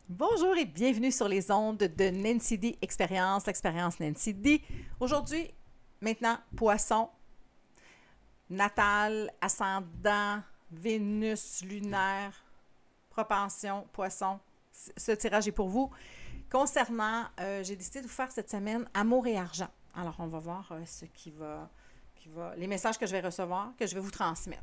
Bonjour et bienvenue sur les ondes de Nancy D Expérience, l'expérience Nancy D. Aujourd'hui, maintenant, poisson, natal, ascendant, Vénus, lunaire, propension, poisson. Ce tirage est pour vous. Concernant, j'ai décidé de vous faire cette semaine amour et argent. Alors, on va voir les messages que je vais recevoir, que je vais vous transmettre.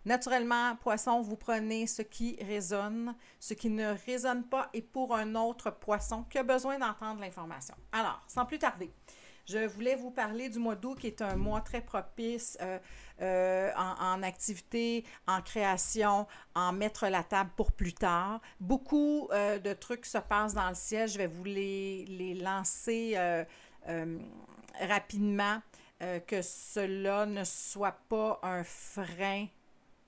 Naturellement, poisson, vous prenez ce qui résonne. Ce qui ne résonne pas est pour un autre poisson qui a besoin d'entendre l'information. Alors, sans plus tarder, je voulais vous parler du mois d'août qui est un mois très propice en activité, en création, en mettre la table pour plus tard. Beaucoup de trucs se passent dans le ciel. Je vais vous les lancer rapidement. Que cela ne soit pas un frein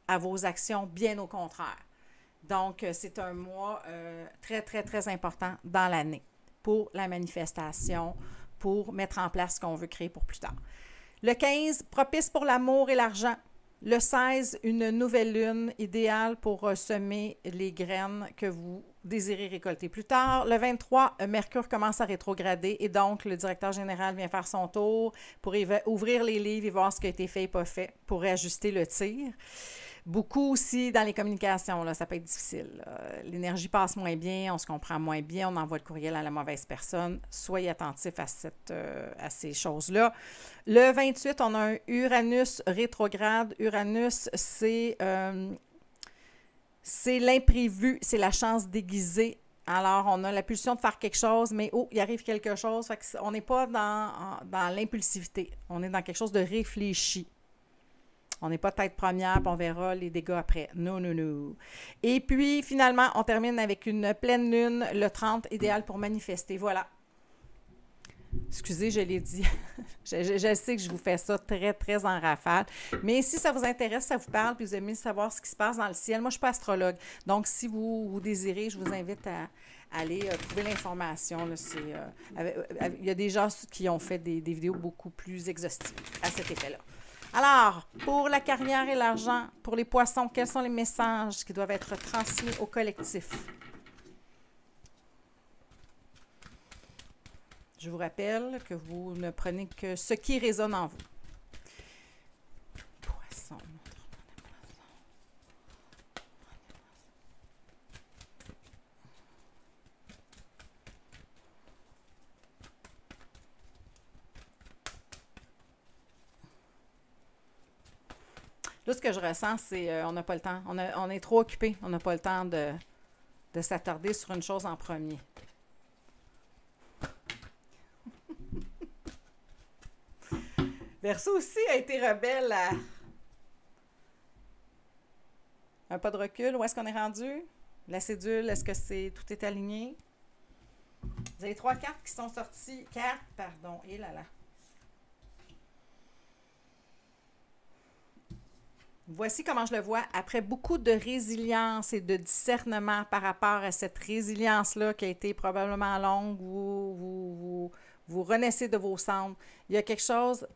à vos actions, bien au contraire. Donc, c'est un mois très, très, très important dans l'année pour la manifestation, pour mettre en place ce qu'on veut créer pour plus tard. Le 15, propice pour l'amour et l'argent. Le 16, une nouvelle lune idéale pour semer les graines que vous désirez récolter plus tard. Le 23, Mercure commence à rétrograder et donc le directeur général vient faire son tour pour ouvrir les livres et voir ce qui a été fait et pas fait pour réajuster le tir. Beaucoup aussi dans les communications, là, ça peut être difficile. L'énergie passe moins bien, on se comprend moins bien, on envoie le courriel à la mauvaise personne. Soyez attentifs à ces choses-là. Le 28, on a un Uranus rétrograde. Uranus, c'est l'imprévu, c'est la chance déguisée. Alors, on a la pulsion de faire quelque chose, mais il arrive quelque chose. Fait on n'est pas dans l'impulsivité. On est dans quelque chose de réfléchi. On n'est pas tête première, puis on verra les dégâts après. Non, non, non. Et puis, finalement, on termine avec une pleine lune, le 30, idéal pour manifester. Voilà. Excusez, je l'ai dit. je sais que je vous fais ça très, très en rafale. Mais si ça vous intéresse, ça vous parle, puis vous aimez savoir ce qui se passe dans le ciel, moi, je ne suis pas astrologue. Donc, si vous désirez, je vous invite à aller trouver l'information. Là, il y a des gens qui ont fait des vidéos beaucoup plus exhaustives à cet effet-là. Alors, pour la carrière et l'argent, pour les poissons, quels sont les messages qui doivent être transmis au collectif? Je vous rappelle que vous ne prenez que ce qui résonne en vous. Poisson. Là, ce que je ressens, c'est on n'a pas le temps. On est trop occupé. On n'a pas le temps de s'attarder sur une chose en premier. Verseau aussi a été rebelle à un pas de recul. Où est-ce qu'on est rendu? La cédule, est-ce que tout est aligné? Vous avez 3 cartes qui sont sorties. 4, pardon. Et là là. Voici comment je le vois. Après beaucoup de résilience et de discernement par rapport à cette résilience-là qui a été probablement longue, vous renaissez de vos cendres. Il y a quelque chose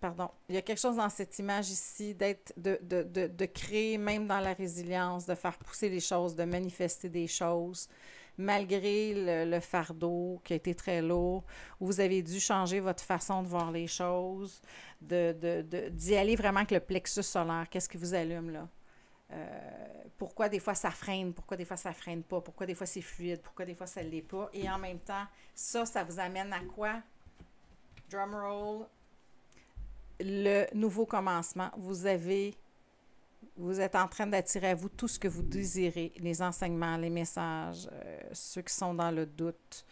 dans cette image ici de créer, même dans la résilience, de faire pousser les choses, de manifester des choses, malgré le fardeau qui a été très lourd, où vous avez dû changer votre façon de voir les choses, d'y aller vraiment avec le plexus solaire. Qu'est-ce qui vous allume là? Pourquoi des fois ça freine, pourquoi des fois ça freine pas, pourquoi des fois c'est fluide, pourquoi des fois ça ne l'est pas. Et en même temps, ça vous amène à quoi? Drum roll. Le nouveau commencement. Vous êtes en train d'attirer à vous tout ce que vous désirez, les enseignements, les messages, ceux qui sont dans le doute.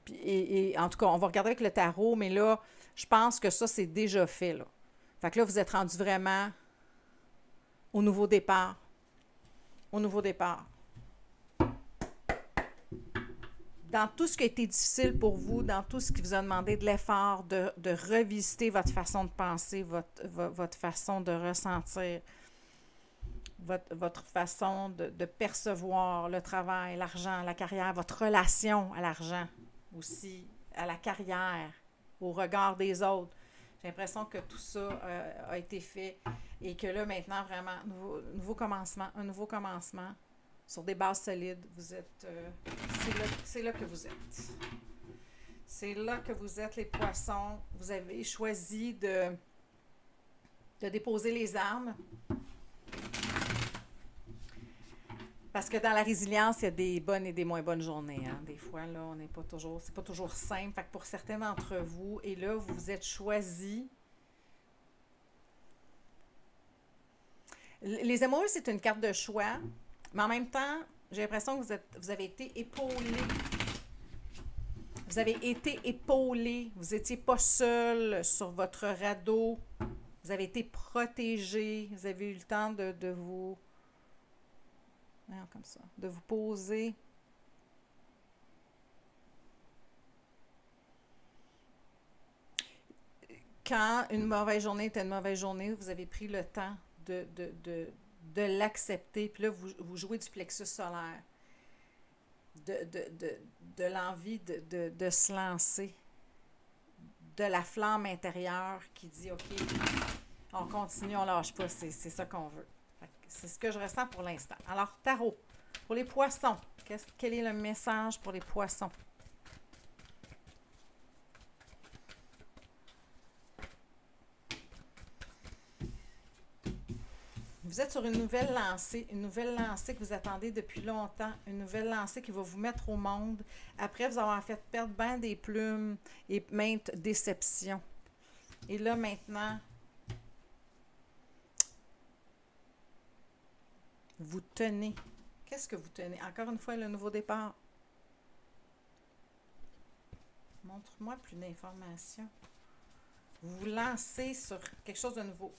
Et en tout cas, on va regarder avec le tarot, mais là, je pense que ça, c'est déjà fait, là. Fait que là, vous êtes rendu vraiment au nouveau départ. Au nouveau départ. Dans tout ce qui a été difficile pour vous, dans tout ce qui vous a demandé de l'effort, de revisiter votre façon de penser, votre façon de ressentir, votre façon de percevoir le travail, l'argent, la carrière, votre relation à l'argent aussi, à la carrière, au regard des autres. J'ai l'impression que tout ça a été fait et que là, maintenant, vraiment, un nouveau commencement. sur des bases solides. Vous êtes, c'est là que vous êtes. C'est là que vous êtes, les poissons. Vous avez choisi de déposer les armes. Parce que dans la résilience, il y a des bonnes et des moins bonnes journées. Hein. Des fois, là, on n'est pas toujours, c'est pas toujours simple. Fait que pour certains d'entre vous, et là, vous vous êtes choisis. Les amoureux, c'est une carte de choix, mais en même temps, j'ai l'impression que vous avez été épaulés. Vous avez été épaulés. Vous n'étiez pas seul sur votre radeau. Vous avez été protégés. Vous avez eu le temps de vous... comme ça. De vous poser. Quand une mauvaise journée était une mauvaise journée, vous avez pris le temps de l'accepter. Puis là, vous jouez du plexus solaire. De l'envie de se lancer. De la flamme intérieure qui dit, OK, on continue, on lâche pas. C'est ça qu'on veut. C'est ce que je ressens pour l'instant. Alors, tarot, pour les poissons, quel est le message pour les poissons? Vous êtes sur une nouvelle lancée que vous attendez depuis longtemps, une nouvelle lancée qui va vous mettre au monde après vous avoir fait perdre bien des plumes et maintes déceptions. Et là, maintenant, vous tenez. Qu'est-ce que vous tenez? Encore une fois, le nouveau départ. Montre-moi plus d'informations. Vous vous lancez sur quelque chose de nouveau.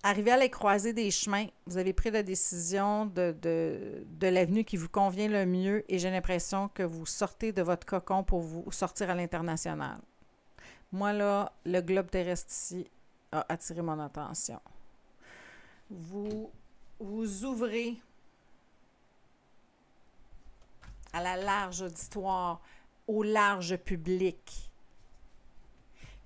Arrivé à la croisée des chemins, vous avez pris la décision de l'avenue qui vous convient le mieux et j'ai l'impression que vous sortez de votre cocon pour vous sortir à l'international. Moi, là, le globe terrestre ici a attiré mon attention. Vous ouvrez à la large auditoire, au large public.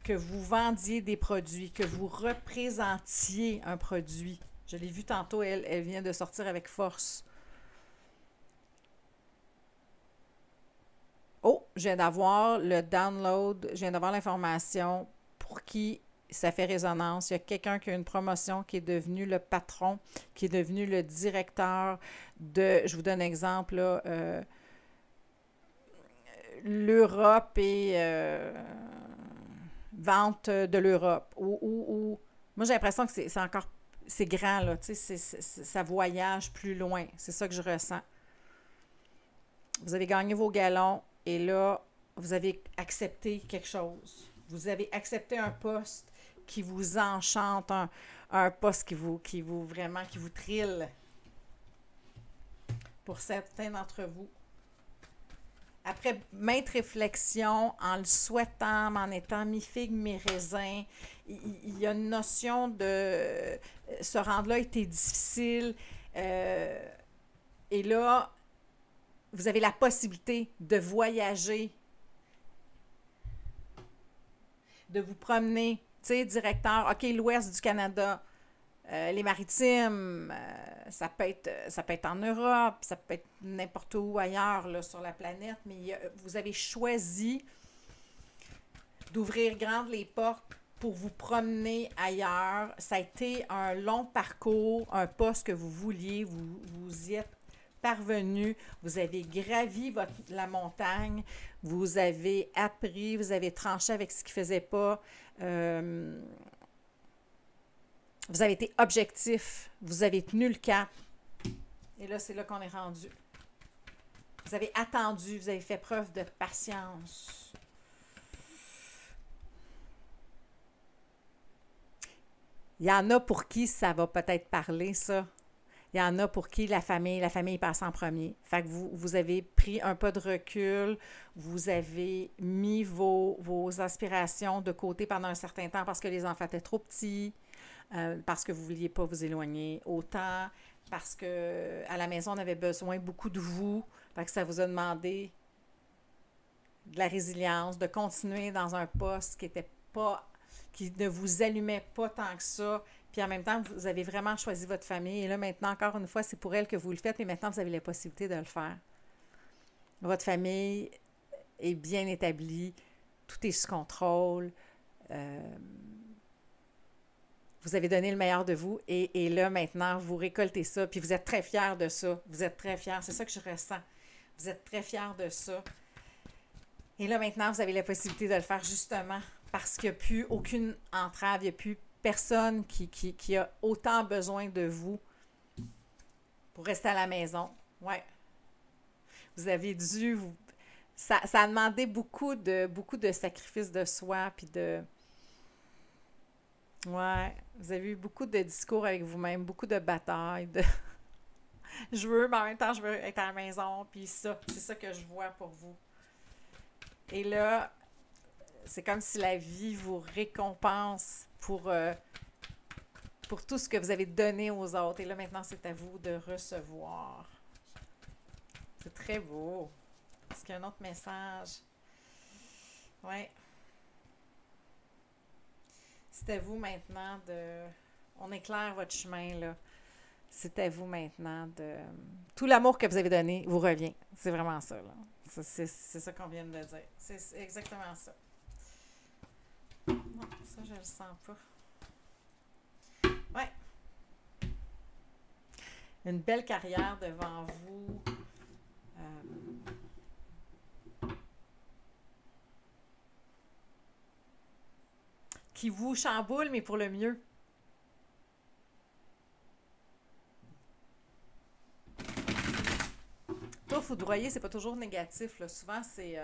Que vous vendiez des produits, que vous représentiez un produit. Je l'ai vu tantôt, elle vient de sortir avec force. Oh, je viens d'avoir le download, je viens d'avoir l'information pour qui ça fait résonance. Il y a quelqu'un qui a une promotion, qui est devenu le patron, qui est devenu le directeur de, je vous donne un exemple, là, l'Europe et... vente de l'Europe. Moi, j'ai l'impression que c'est encore... C'est grand, là. Tu sais, ça voyage plus loin. C'est ça que je ressens. Vous avez gagné vos galons et là, vous avez accepté quelque chose. Vous avez accepté un poste qui vous enchante, un poste qui vous trille. Pour certains d'entre vous. Après maintes réflexions, en le souhaitant, en étant mi-figue, mi-raisin, il y a une notion de... Ce rendre-là était difficile. Et là, vous avez la possibilité de voyager, de vous promener. Tu sais, directeur, OK, l'ouest du Canada, les maritimes, ça peut être en Europe, ça peut être n'importe où ailleurs là, sur la planète, mais vous avez choisi d'ouvrir grandes les portes pour vous promener ailleurs. Ça a été un long parcours, un poste que vous vouliez, vous y êtes parvenu, vous avez gravi la montagne, vous avez appris, vous avez tranché avec ce qui ne faisait pas. Vous avez été objectif, vous avez tenu le cap. Et là, c'est là qu'on est rendu. Vous avez attendu, vous avez fait preuve de patience. Il y en a pour qui ça va peut-être parler, ça. Il y en a pour qui la famille passe en premier. Fait que vous avez pris un pas de recul, vous avez mis vos aspirations de côté pendant un certain temps parce que les enfants étaient trop petits, parce que vous ne vouliez pas vous éloigner autant, parce qu'à la maison, on avait besoin beaucoup de vous. Fait que ça vous a demandé de la résilience, de continuer dans un poste qui ne vous allumait pas tant que ça, Puis en même temps, vous avez vraiment choisi votre famille. Et là, maintenant, encore une fois, c'est pour elle que vous le faites, mais maintenant, vous avez la possibilité de le faire. Votre famille est bien établie, tout est sous contrôle. Vous avez donné le meilleur de vous et là, maintenant, vous récoltez ça. Puis vous êtes très fiers de ça. Vous êtes très fiers. C'est ça que je ressens. Vous êtes très fiers de ça. Et là, maintenant, vous avez la possibilité de le faire justement parce qu'il n'y a plus aucune entrave, il n'y a plus personne qui a autant besoin de vous pour rester à la maison. Ouais. Vous avez dû... Ça a demandé beaucoup de sacrifices de soi, puis de... Ouais. Vous avez eu beaucoup de discours avec vous-même, beaucoup de batailles, de... Je veux, mais en même temps, je veux être à la maison, puis ça, c'est ça que je vois pour vous. Et là, c'est comme si la vie vous récompense pour tout ce que vous avez donné aux autres. Et là, maintenant, c'est à vous de recevoir. C'est très beau. Est-ce qu'il y a un autre message? Oui. C'est à vous maintenant de... On éclaire votre chemin, là. C'est à vous maintenant de... Tout l'amour que vous avez donné vous revient. C'est vraiment ça, là. C'est ça qu'on vient de dire. C'est exactement ça. Non, ça, je le sens pas. Ouais. Une belle carrière devant vous. Qui vous chamboule, mais pour le mieux. Toi, foudroyer, c'est pas toujours négatif, là. Souvent, c'est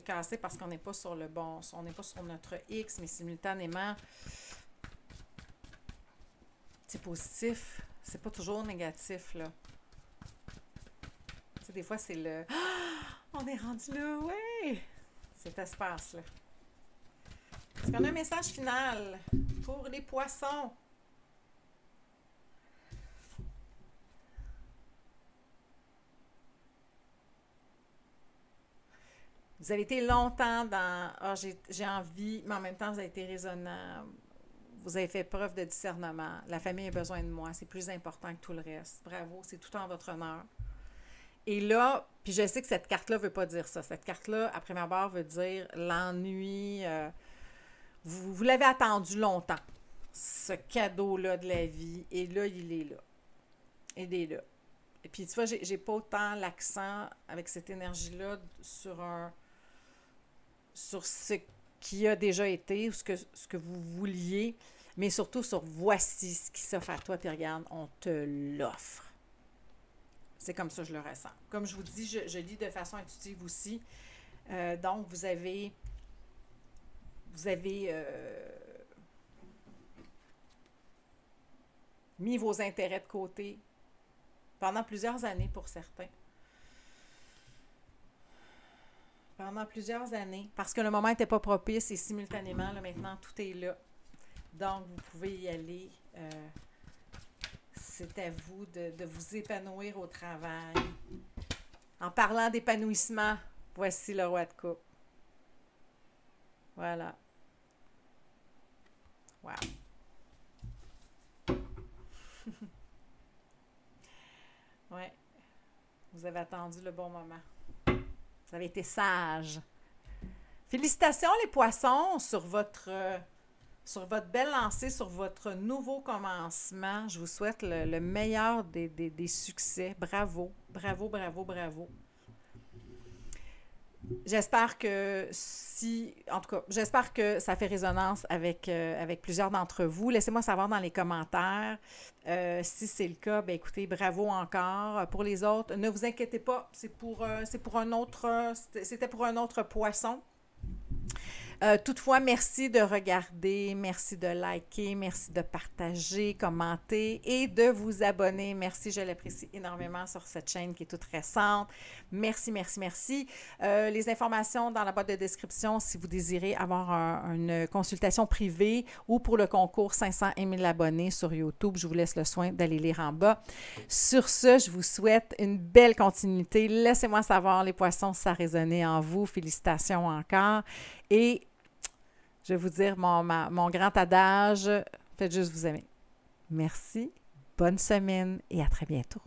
cassé parce qu'on n'est pas sur le bon, on n'est pas sur notre X, mais simultanément, c'est positif. C'est pas toujours négatif, là. Tu sais, des fois, c'est le... Ah! On est rendu là, ouais! Cet espace-là. Est-ce qu'on a un message final pour les poissons? Vous avez été longtemps dans « Ah, j'ai envie », mais en même temps, vous avez été raisonnable. Vous avez fait preuve de discernement. La famille a besoin de moi. C'est plus important que tout le reste. Bravo, c'est tout en votre honneur. Et là, puis je sais que cette carte-là ne veut pas dire ça. Cette carte-là, à première barre, veut dire l'ennui. Vous l'avez attendu longtemps, ce cadeau-là de la vie. Et là, il est là. Il est là. Et puis, tu vois, j'ai pas autant l'accent avec cette énergie-là sur ce qui a déjà été ou ce que vous vouliez, mais surtout sur voici ce qui s'offre à toi, puis regarde, on te l'offre. C'est comme ça que je le ressens. Comme je vous dis, je lis de façon intuitive aussi. Donc, vous avez mis vos intérêts de côté pendant plusieurs années pour certains. Pendant plusieurs années. Parce que le moment n'était pas propice et simultanément, là, maintenant, tout est là. Donc, vous pouvez y aller. C'est à vous de vous épanouir au travail. En parlant d'épanouissement, voici le roi de coupe. Voilà. Wow. Ouais. Vous avez attendu le bon moment. Vous avez été sage. Félicitations les poissons sur votre belle lancée, sur votre nouveau commencement. Je vous souhaite le meilleur des succès. Bravo, bravo, bravo, bravo. J'espère que j'espère que ça fait résonance avec plusieurs d'entre vous. Laissez-moi savoir dans les commentaires. Si c'est le cas, ben écoutez, bravo encore. Pour les autres, ne vous inquiétez pas, c'était pour un autre poisson. Toutefois, merci de regarder, merci de liker, merci de partager, commenter et de vous abonner. Merci, je l'apprécie énormément sur cette chaîne qui est toute récente. Merci, merci, merci. Les informations dans la boîte de description si vous désirez avoir une consultation privée ou pour le concours 500 et 1000 abonnés sur YouTube. Je vous laisse le soin d'aller lire en bas. Sur ce, je vous souhaite une belle continuité. Laissez-moi savoir, les poissons, si ça a résonné en vous. Félicitations encore. Et je vais vous dire mon grand adage, faites juste vous aimer. Merci, bonne semaine et à très bientôt.